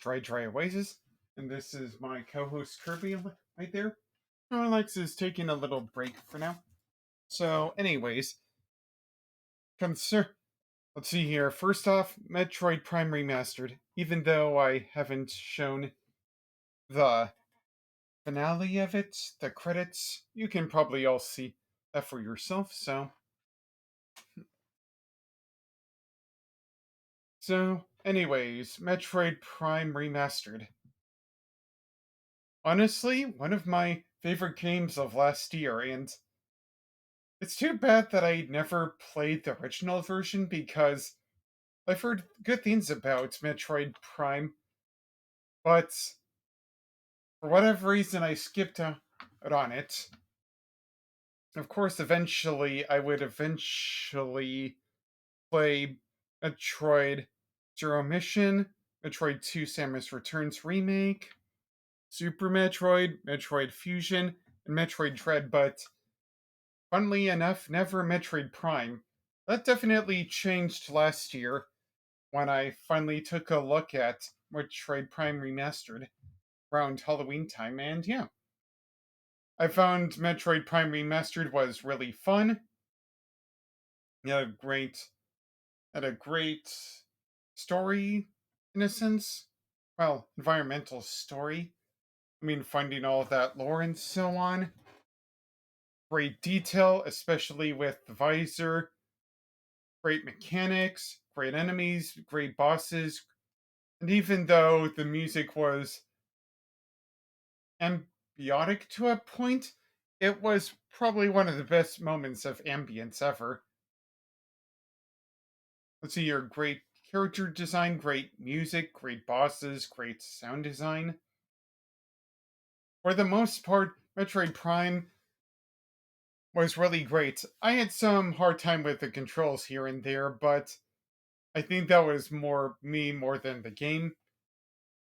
Dry Oasis, and this is my co-host Kirby right there. Alex is taking a little break for now. So, anyways, concern. Let's see here. First off, Metroid Prime Remastered. Even though I haven't shown the finale of it, the credits, you can probably all see that for yourself. Anyways, Metroid Prime Remastered. Honestly, one of my favorite games of last year, and it's too bad that I never played the original version because I've heard good things about Metroid Prime, but for whatever reason I skipped out on it. Of course, eventually I would eventually play Metroid Zero Mission, Metroid 2 Samus Returns Remake, Super Metroid, Metroid Fusion, and Metroid Dread, but funnily enough, never Metroid Prime. That definitely changed last year when I finally took a look at Metroid Prime Remastered around Halloween time, and yeah. I found Metroid Prime Remastered was really fun. It had a great story in a sense. Well, environmental story. I mean, finding all of that lore and so on. Great detail, especially with the visor. Great mechanics, great enemies, great bosses. And even though the music was ambiotic to a point, it was probably one of the best moments of ambience ever. Let's see here, great character design, great music, great bosses, great sound design. For the most part, Metroid Prime was really great. I had some hard time with the controls here and there, but I think that was more than the game.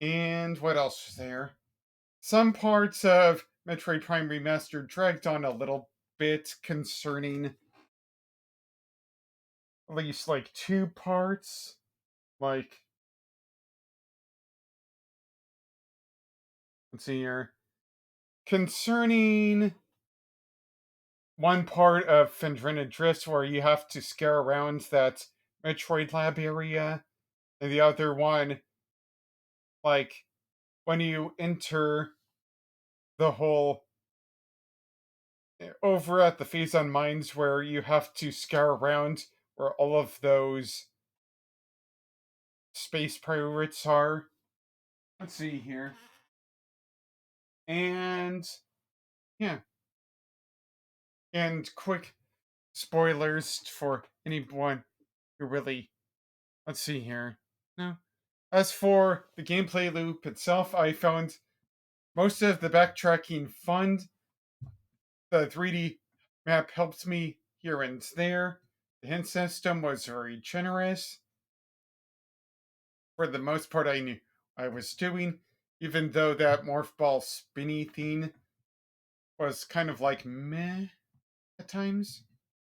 And what else was there? Some parts of Metroid Prime Remastered dragged on a little bit concerning at least like two parts. Like, let's see here. Concerning one part of Fendrina Drift where you have to scare around that Metroid Lab area, and the other one, like, when you enter the whole over at the Phase on Mines where you have to scare around where all of those space pirates are. Let's see here. And yeah, and quick spoilers for anyone who really. Let's see here. No. As for the gameplay loop itself, I found most of the backtracking fun. The 3D map helped me here and there. The hint system was very generous. For the most part, I knew I was doing, even though that morph ball spinny thing was kind of like meh at times.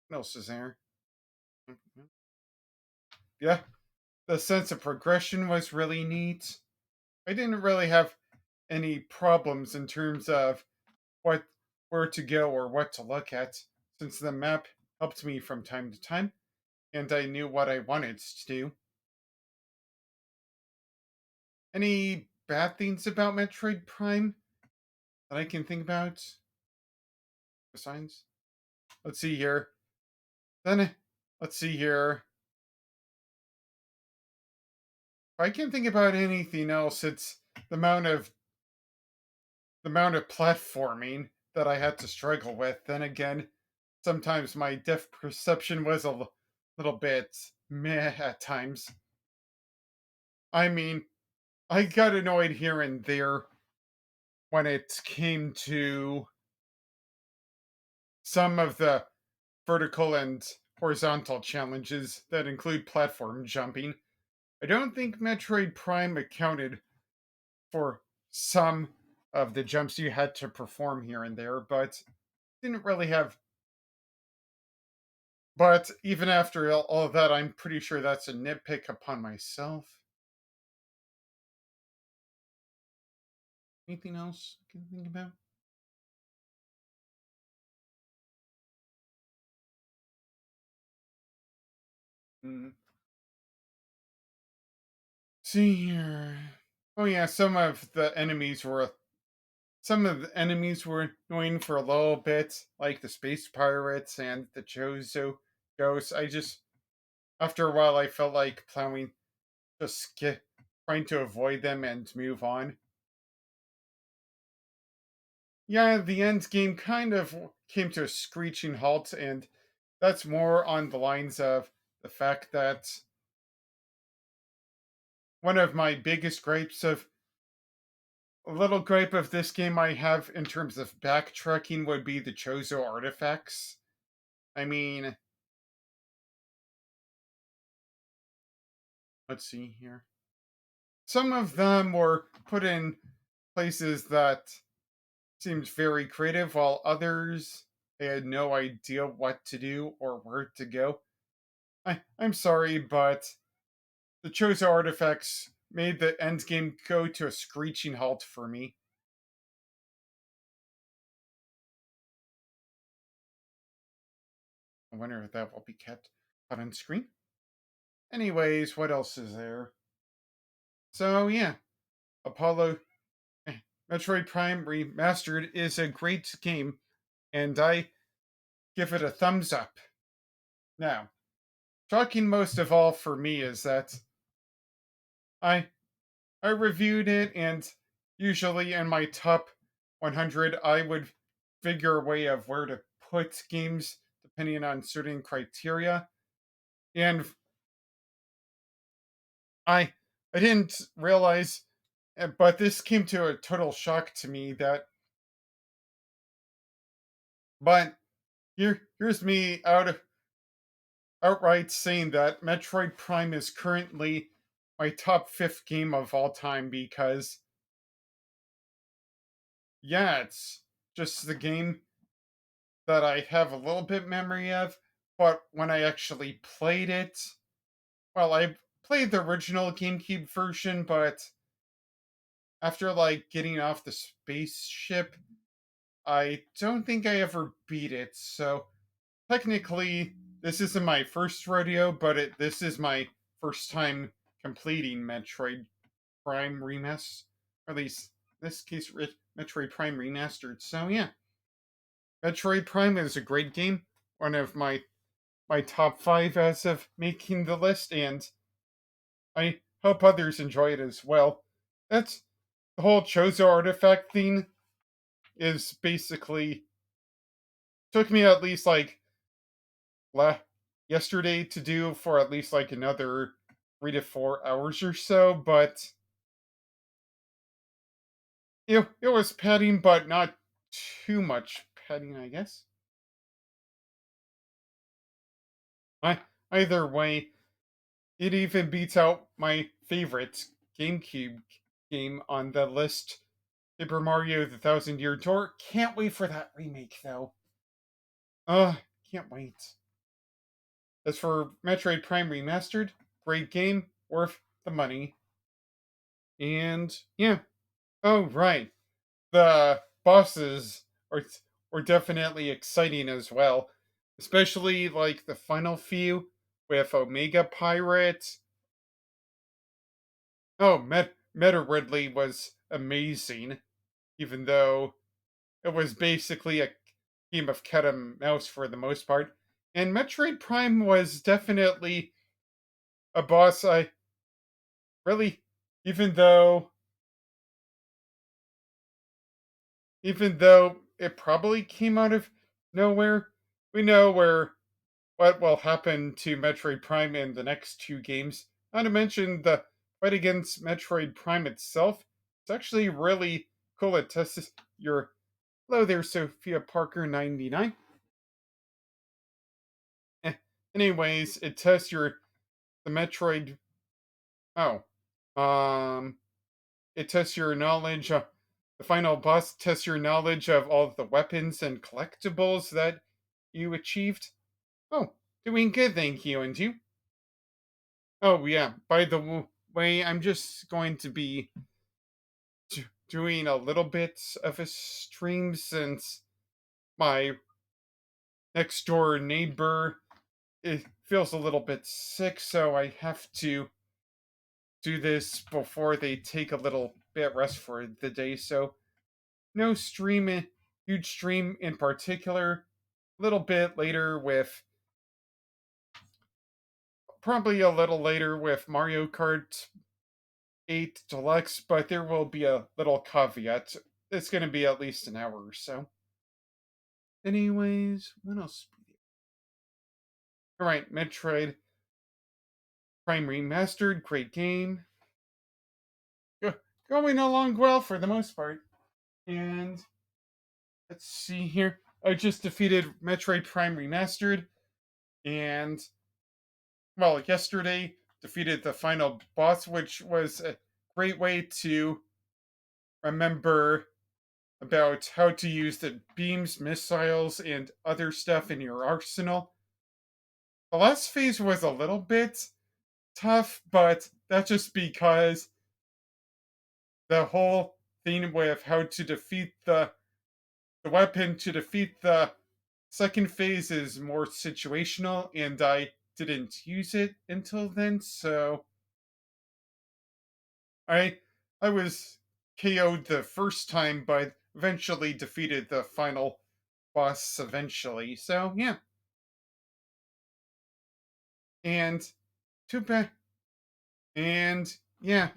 What else is there? Yeah, the sense of progression was really neat. I didn't really have any problems in terms of what where to go or what to look at, since the map helped me from time to time, and I knew what I wanted to do. Any bad things about Metroid Prime that I can think about besides? Let's see here. Then let's see here. If I can think about anything else, it's the amount of the amount of platforming that I had to struggle with. Then again, sometimes my depth perception was a little bit meh at times. I mean, I got annoyed here and there when it came to some of the vertical and horizontal challenges that include platform jumping. I don't think Metroid Prime accounted for some of the jumps you had to perform here and there, but didn't really have. But even after all of that, I'm pretty sure that's a nitpick upon myself. Anything else I can think about? Mm. See here. Oh yeah, some of the enemies were annoying for a little bit, like the space pirates and the Chozo ghosts. I just after a while I felt like plowing just skip trying to avoid them and move on. Yeah, the end game kind of came to a screeching halt, and that's more on the lines of the fact that one of my biggest gripes of a little gripe of this game I have in terms of backtracking would be the Chozo artifacts. I mean, let's see here. Some of them were put in places that seemed very creative, while others they had no idea what to do or where to go. I'm sorry, but the Chozo artifacts made the endgame go to a screeching halt for me. I wonder if that will be kept on screen. Anyways, what else is there? So yeah, Apollo eh, Metroid Prime Remastered is a great game, and I give it a thumbs up. Now, shocking most of all for me is that I I reviewed it, and usually in my top 100, I would figure a way of where to put games depending on certain criteria. And I I didn't realize, but this came to a total shock to me that. But here's me outright saying that Metroid Prime is currently my top fifth game of all time because yeah, it's just the game that I have a little bit memory of, but when I actually played it, well, I played the original GameCube version, but after like getting off the spaceship, I don't think I ever beat it. So technically, this isn't my first rodeo, but this is my first time completing Metroid Prime Remaster, or at least in this case, Metroid Prime Remastered. So yeah, Metroid Prime is a great game, one of my top five as of making the list, and I hope others enjoy it as well. That's the whole Chozo artifact thing is basically took me at least like la- yesterday to do for at least like another 3 to 4 hours or so, but it was padding, but not too much padding, I guess. I, either way, it even beats out my favorite GameCube game on the list, Super Mario: The Thousand Year Door. Can't wait for that remake though. Can't wait. As for Metroid Prime Remastered, great game, worth the money. And yeah. Oh right. The bosses are definitely exciting as well. Especially like the final few with Omega Pirate. Oh, Meta Ridley was amazing, even though it was basically a game of cat and mouse for the most part. And Metroid Prime was definitely a boss I really, even though, even though it probably came out of nowhere, we know what will happen to Metroid Prime in the next two games. Not to mention the fight against Metroid Prime itself. It's actually really cool. It tests your. Hello there, Sophia Parker 99. Eh, anyways, it tests your the Metroid. Oh, um, it tests your knowledge. The final boss tests your knowledge of all of the weapons and collectibles that you achieved. Oh, doing good, thank you. And you? Oh yeah. By the way, I'm just going to be doing a little bit of a stream since my next door neighbor it feels a little bit sick, so I have to do this before they take a little bit rest for the day. So no huge stream in particular. A little bit later with probably a little later with Mario Kart 8 Deluxe, but there will be a little caveat. It's going to be at least an hour or so. Anyways, what else? All right, Metroid Prime Remastered, great game. Going along well for the most part. And let's see here. I just defeated Metroid Prime Remastered, and well, yesterday defeated the final boss, which was a great way to remember about how to use the beams, missiles, and other stuff in your arsenal. The last phase was a little bit tough, but that's just because the whole thing with how to defeat the weapon to defeat the second phase is more situational, and I didn't use it until then, so I I was KO'd the first time, but eventually defeated the final boss eventually. So yeah, and too bad, and yeah,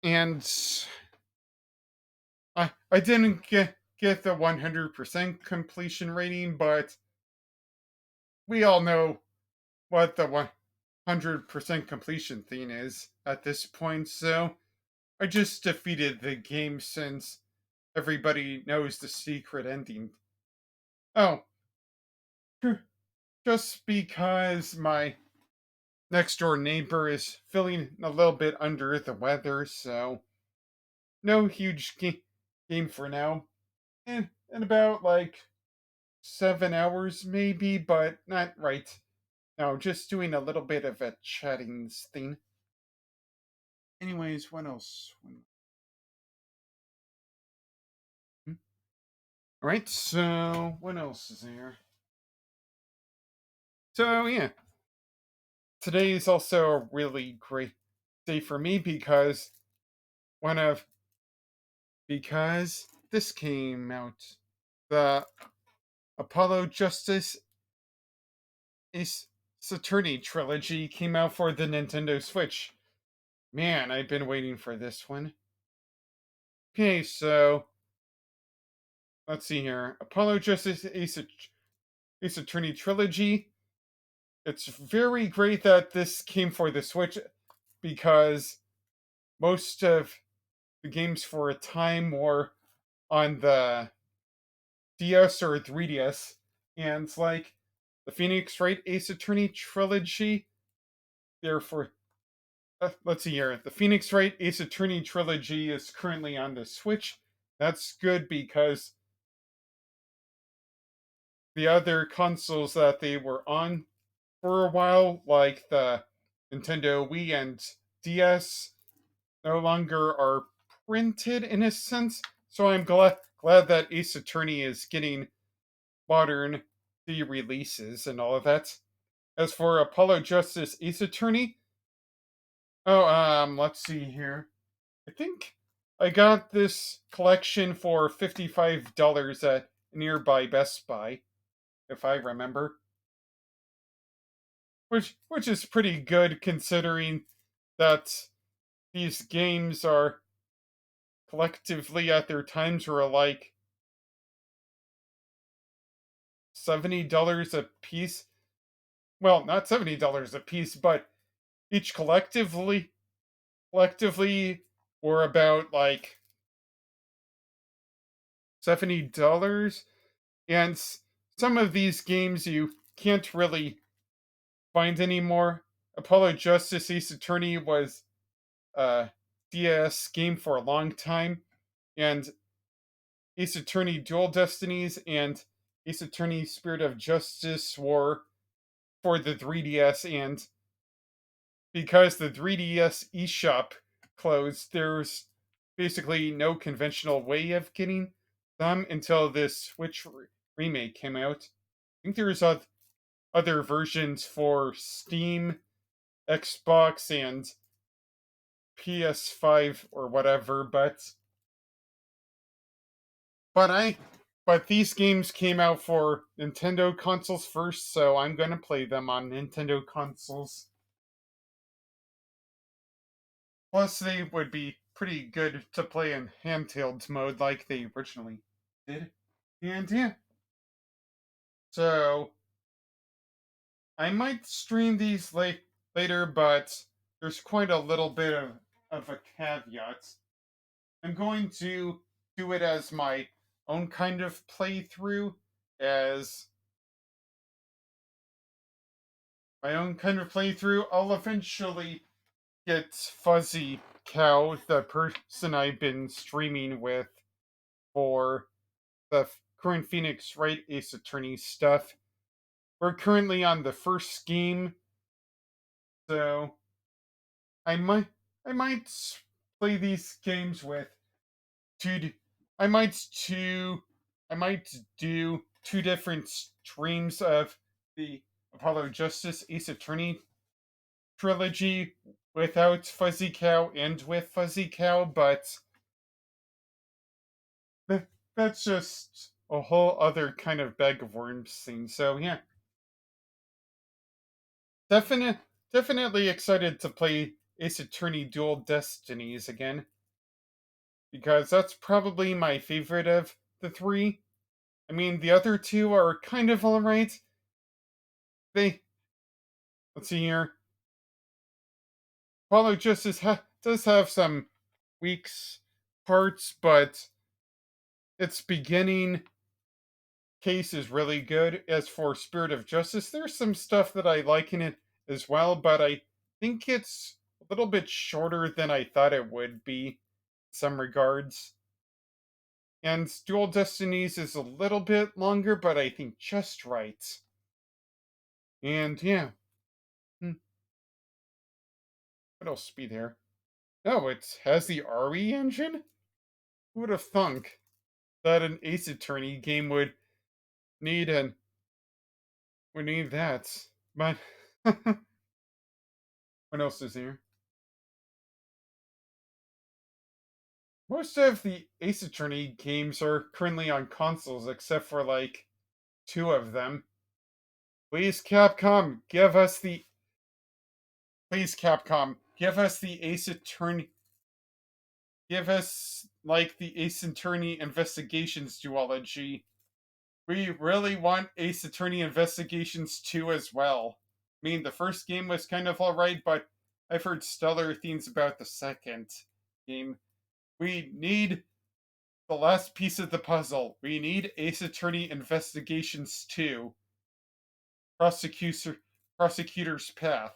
and I didn't get the 100% completion rating, but we all know what the 100% completion thing is at this point. So I just defeated the game since everybody knows the secret ending. Oh, just because my next door neighbor is feeling a little bit under the weather, so no huge game for now. In about like 7 hours maybe, but not right now. Just doing a little bit of a chatting thing. Anyways, what else? All right, so what else is there? So yeah, today is also a really great day for me because one of because this came out. The Apollo Justice Ace Attorney trilogy came out for the Nintendo Switch. Man, I've been waiting for this one. Okay, so let's see here. Apollo Justice Ace Attorney trilogy. It's very great that this came for the Switch because most of the games for a time were on the DS or 3DS, and it's like the Phoenix Wright Ace Attorney trilogy. Therefore, let's see here. The Phoenix Wright Ace Attorney trilogy is currently on the Switch. That's good because the other consoles that they were on for a while, like the Nintendo Wii and DS, no longer are printed in a sense. So I'm glad that Ace Attorney is getting modern re-releases and all of that. As for Apollo Justice Ace Attorney, oh let's see here. I think I got this collection for $55 at nearby Best Buy, if I remember. Which is pretty good considering that these games are collectively at their times were like $70 a piece. Well, not $70 a piece, but each collectively were about like $70. And some of these games you can't really find anymore. Apollo Justice Ace Attorney was a DS game for a long time, and Ace Attorney Dual Destinies and Ace Attorney Spirit of Justice were for the 3DS, and because the 3DS eShop closed, there's basically no conventional way of getting them until this Switch remake came out. I think there's other versions for Steam, Xbox, and PS5 or whatever, but I but these games came out for Nintendo consoles first, so I'm gonna play them on Nintendo consoles. Plus, they would be pretty good to play in handheld mode like they originally did. And yeah, so I might stream these later, but there's quite a little bit of a caveat. I'm going to do it as my own kind of playthrough, as my own kind of playthrough. I'll eventually get Fuzzy Cow, the person I've been streaming with for the current Phoenix Wright Ace Attorney stuff. We're currently on the first game, so I might I might play these games with two. I might two. I might do two different streams of the Apollo Justice Ace Attorney trilogy without Fuzzy Cow and with Fuzzy Cow, but that's just a whole other kind of bag of worms thing. So yeah, definitely, definitely excited to play Ace Attorney Dual Destinies again because that's probably my favorite of the three. I mean, the other two are kind of alright. They let's see here. Apollo Justice does have some weak parts, but its beginning case is really good. As for Spirit of Justice, there's some stuff that I like in it as well, but I think it's a little bit shorter than I thought it would be in some regards. And Dual Destinies is a little bit longer, but I think just right. And yeah, what else be there? Oh, it has the RE engine? Who would have thunk that an Ace Attorney game need an would need that? But what else is there? Most of the Ace Attorney games are currently on consoles, except for like two of them. Please, Capcom, give us the. Please, Capcom, give us the Ace Attorney. Give us like the Ace Attorney Investigations duology. We really want Ace Attorney Investigations 2 as well. I mean, the first game was kind of alright, but I've heard stellar things about the second game. We need the last piece of the puzzle. We need Ace Attorney Investigations 2. Prosecutor, Prosecutor's Path.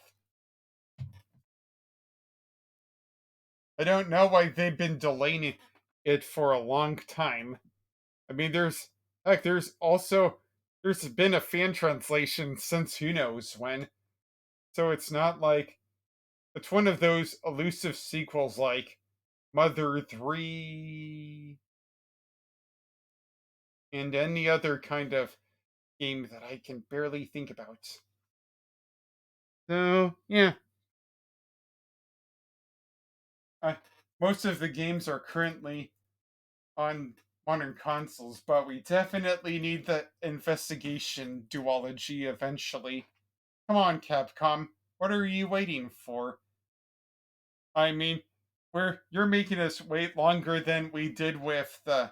I don't know why they've been delaying it for a long time. I mean, there's also there's been a fan translation since who knows when. So it's not like it's one of those elusive sequels like Mother 3 and any other kind of game that I can barely think about. So, yeah. Uh, most of the games are currently on modern consoles, but we definitely need the investigation duology eventually. Come on, Capcom. What are you waiting for? I mean, you're making us wait longer than we did with the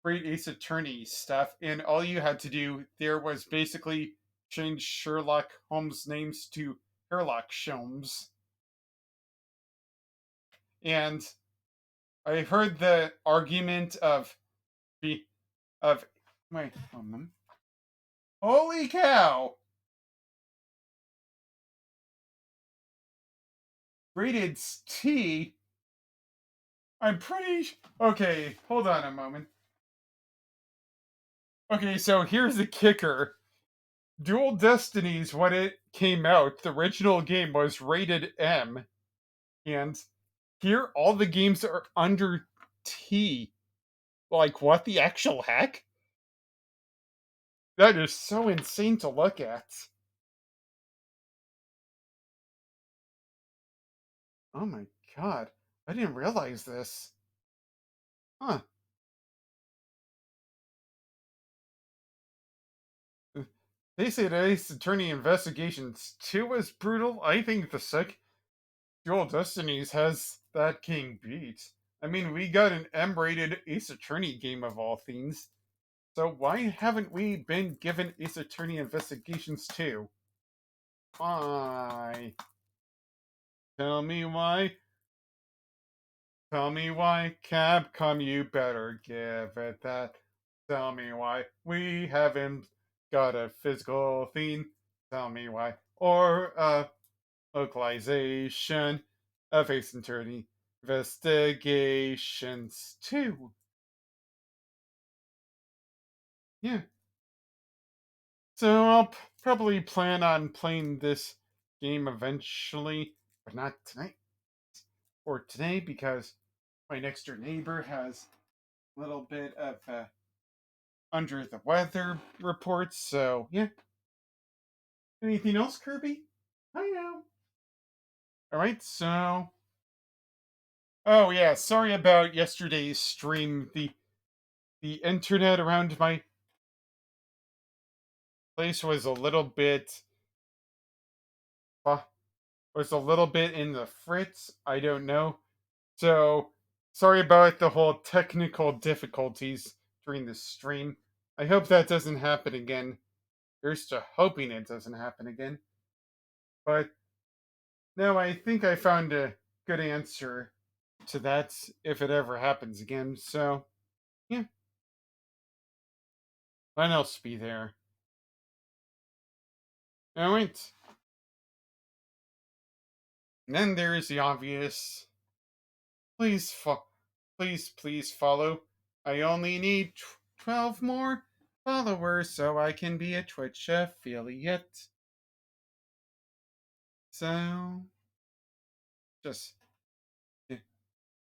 Great Ace Attorney stuff, and all you had to do there was basically change Sherlock Holmes' names to Sherlock Sholmes. And I heard the argument of the of wait, holy cow! Rated T. I'm pretty okay. Hold on a moment. Okay, so here's the kicker. Dual Destinies, when it came out, the original game was rated M, and Here, all the games are under T. Like, what the actual heck? That is so insane to look at. Oh my god. I didn't realize this. Huh. They say that Ace Attorney Investigations 2 was brutal. I think the second Dual Destinies has that king beat. I mean, we got an M-rated Ace Attorney game of all things. So why haven't we been given Ace Attorney Investigations 2? Why? Tell me why. Tell me why, Capcom, you better give it that. Tell me why we haven't got a physical theme. Tell me why. Or a localization of Ace Attorney Investigations 2. Yeah. So I'll probably plan on playing this game eventually, but not tonight or today because my next door neighbor has a little bit of under the weather reports. So yeah. Anything else, Kirby? I know. All right. So. Oh yeah. Sorry about yesterday's stream. The internet around my place was a little bit uh, was a little bit in the fritz. I don't know. So sorry about the whole technical difficulties during the stream. I hope that doesn't happen again. Here's to hoping it doesn't happen again. But no, I think I found a good answer to that if it ever happens again. So yeah, what else be there? All right. And then there is the obvious. Please, please follow. I only need 12 more followers so I can be a Twitch affiliate. So just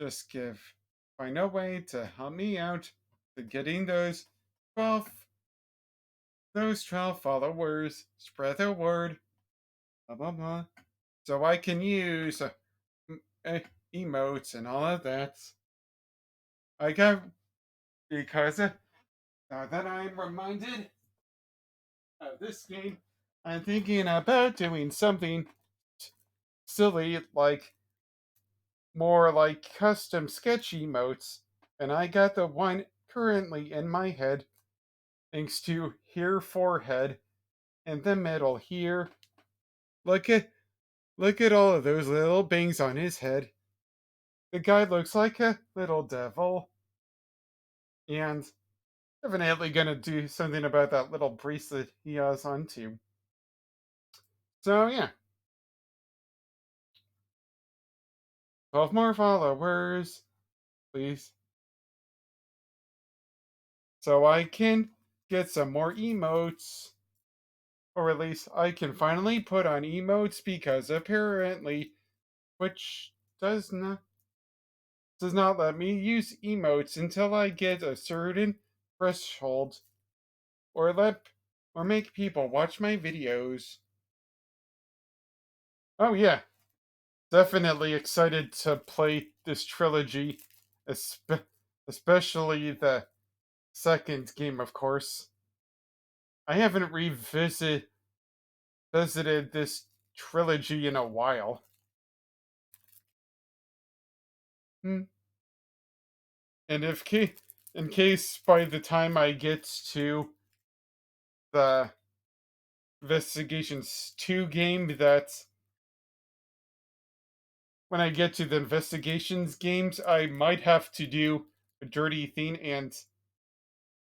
just give find a way to help me out to getting 12 those 12 followers. Spread the word. Blah blah blah. So I can use uh, emotes and all of that. I got because now that I'm reminded of this game, I'm thinking about doing something silly like more like custom sketch emotes, and I got the one currently in my head thanks to here forehead in the middle here. Look at look at all of those little bangs on his head. The guy looks like a little devil, and evidently gonna do something about that little bracelet he has on too. So yeah, 12 more followers, please, so I can get some more emotes. Or at least I can finally put on emotes because apparently Twitch does not let me use emotes until I get a certain threshold or let or make people watch my videos. Oh yeah, definitely excited to play this trilogy, especially the second game, of course. I haven't visited this trilogy in a while. Hmm. And in case by the time I get to the Investigations 2 game, that when I get to the Investigations games, I might have to do a dirty thing and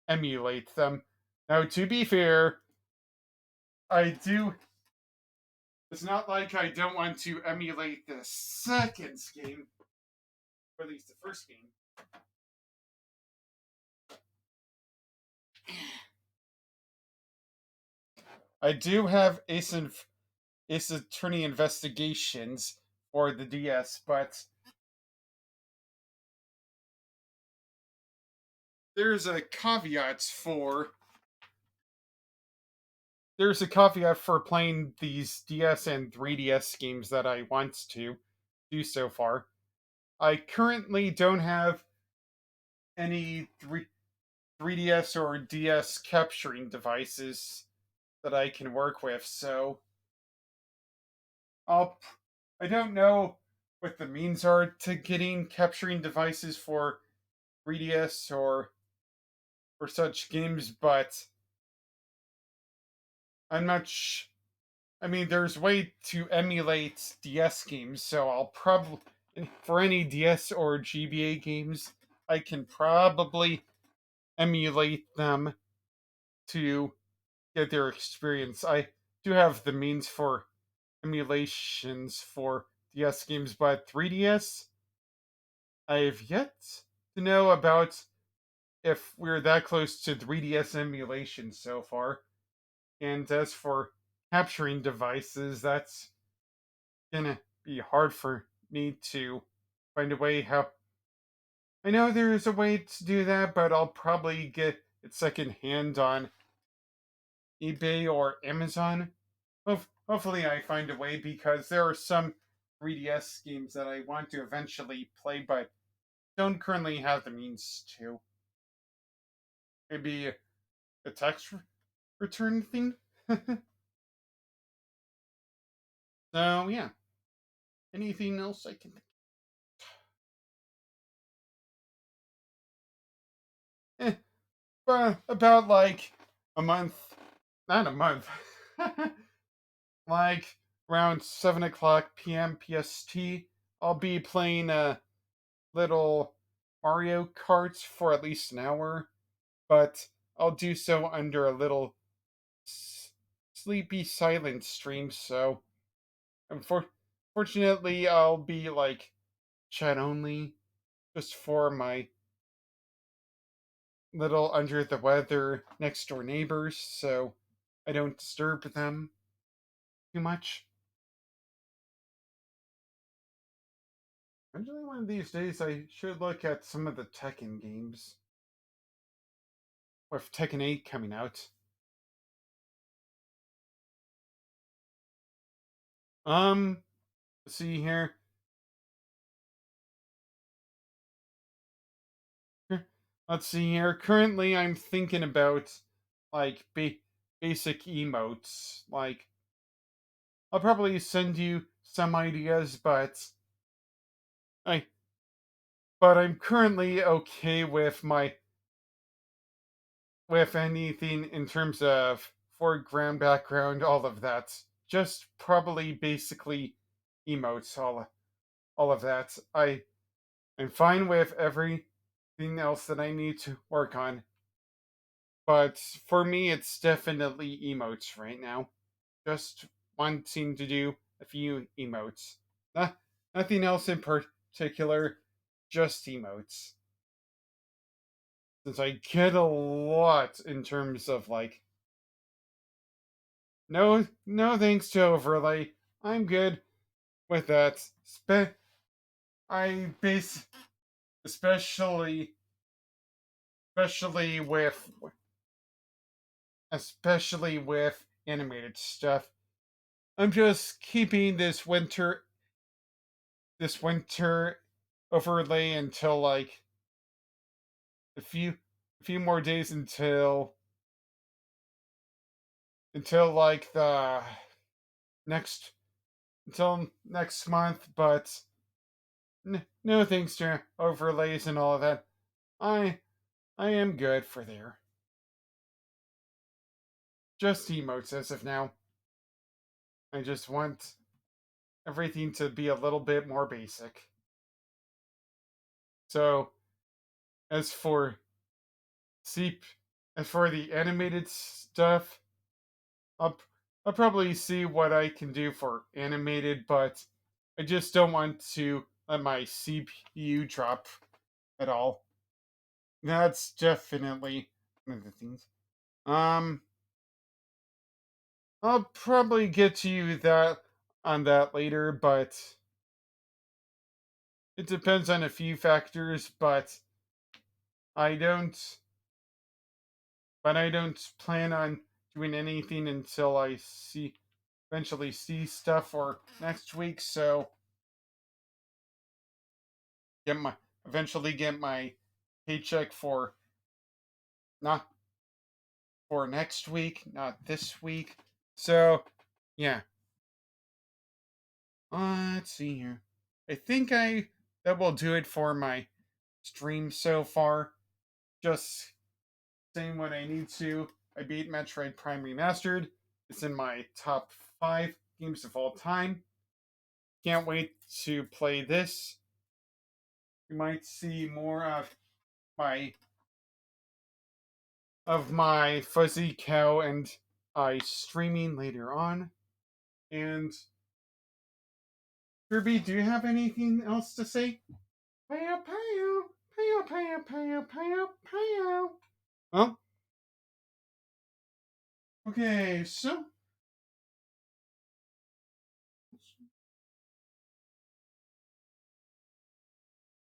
emulate them. Now, to be fair, I do. It's not like I don't want to emulate the second game, or at least the first game. I do have Ace Attorney Investigations for the DS, but there's a caveat for there's a caveat for playing these DS and 3DS games that I want to do so far. I currently don't have any 3DS or DS capturing devices that I can work with, so I'll I don't know what the means are to getting capturing devices for 3DS or for such games, but I'm not I mean, there's a way to emulate DS games, so I'll probably for any DS or GBA games, I can probably emulate them to get their experience. I do have the means for emulations for DS games, but 3DS, I've yet to know about if we're that close to 3DS emulation so far. And as for capturing devices, that's gonna be hard for me to find a way how. I know there is a way to do that, but I'll probably get it secondhand on eBay or Amazon. Hopefully, I find a way because there are some 3DS games that I want to eventually play, but don't currently have the means to. Maybe a tax return thing. So yeah, anything else I can think? But about like a month, not a month, like around 7 o'clock p.m. PST, I'll be playing a little Mario Kart for at least an hour, but I'll do so under a little sleepy silent stream. So, unfortunately, I'll be like chat only just for my little under the weather next door neighbors, so I don't disturb them too much. Eventually, one of these days, I should look at some of the Tekken games. With Tekken 8 coming out. Um, let's see here. Let's see here. Currently, I'm thinking about like basic emotes. Like, I'll probably send you some ideas, I but I'm currently okay with my with anything in terms of foreground, background, all of that. Just probably basically emotes, all of that. I'm fine with everything else that I need to work on, but for me, it's definitely emotes right now. Just wanting to do a few emotes. Nothing else in particular, just emotes. Since I get a lot in terms of like, no thanks to overlay. I'm good with that. I base especially especially with especially with animated stuff. I'm just keeping this winter overlay until like a few more days until like the next until next month, but no thanks to overlays and all of that. I I am good for there. Just emotes as of now. I just want everything to be a little bit more basic. So as for see as for the animated stuff, I'll I'll probably see what I can do for animated, but I just don't want to let my CPU drop at all. That's definitely one of the things. Um, I'll probably get to you that on that later, but it depends on a few factors. But I don't. but I don't plan on doing anything until I eventually see stuff for next week. So get my eventually get my paycheck for not for next week, not this week. So yeah, let's see here. I think I that will do it for my stream so far. Just saying what I need to. I beat Metroid Prime Remastered. It's in my top 5 games of all time. Can't wait to play this. You might see more my my fuzzy cow and I streaming later on. And Kirby, do you have anything else to say? Pow pow pow pow pow pow pow. Well, okay, so a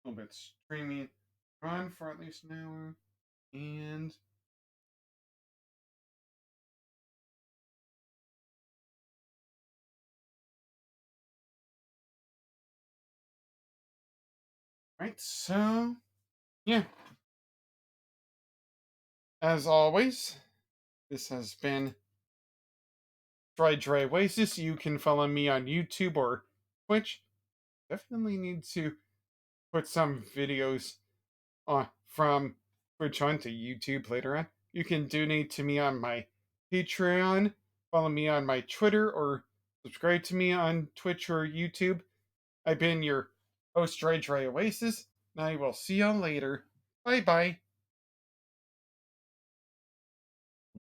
little bit streaming on for at least an hour, and right. So yeah, as always, this has been Dry Oasis. You can follow me on YouTube or Twitch. Definitely need to put some videos from Twitch onto YouTube later on. You can donate to me on my Patreon, follow me on my Twitter, or subscribe to me on Twitch or YouTube. I've been your host, Dry Oasis, and I will see y'all later. Bye bye.